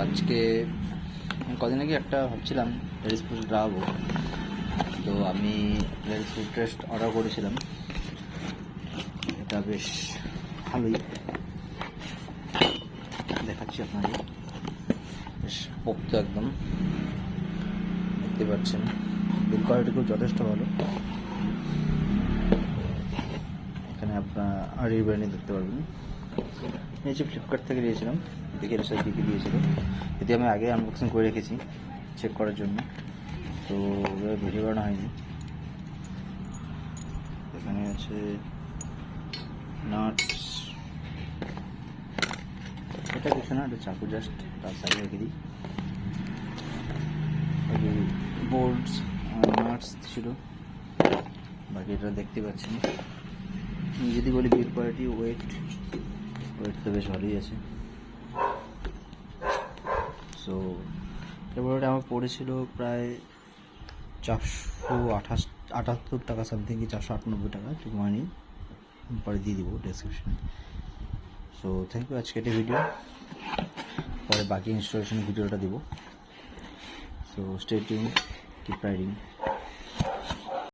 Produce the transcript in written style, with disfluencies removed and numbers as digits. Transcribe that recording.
আজকে কদিন আগে একটা ভাবছিলাম লেডিস ফুড লাগাবো, তো আমি লেডিস ফুড টেস্ট অর্ডার করেছিলাম। এটা বেশ ভালোই দেখাচ্ছি আপনাদের, বেশ পোক্ত একদম দেখতে পাচ্ছেন। বিল কোয়ালিটি খুব যথেষ্ট ভালো। এখানে আপনার রিব্র্যান্ডিং দেখতে পারবেন। নিচে ফ্লিপকার্ট থেকে নিয়েছিলাম, দেখে এর সাথে কী কী দিয়েছিল, যদি আমি আগে আনবক্সিং করে রেখেছি চেক করার জন্য, তো ভিডিও বানানো হয়নি। এখানে আছে নাটস, এটা কিছু না, এটা চাকু জাস্ট তার সাইডে রেখে দিই। বোল্টস নাটস ছিল, বাকি এটা দেখতে পাচ্ছেন। যদি বলি বিল কোয়ালিটি, ওয়েট তো বেশ ভালোই আছে। সো এবার আমার পড়েছিল প্রায় 478 টাকা সামথিং, কি 498 টাকা, ঠিক মানি পরে দিয়ে দিব ডেসক্রিপশনে। So thank you. আজকে এটা ভিডিও, পরে বাকি ইনস্টলেশন ভিডিওটা দিব। So stay tune, keep riding.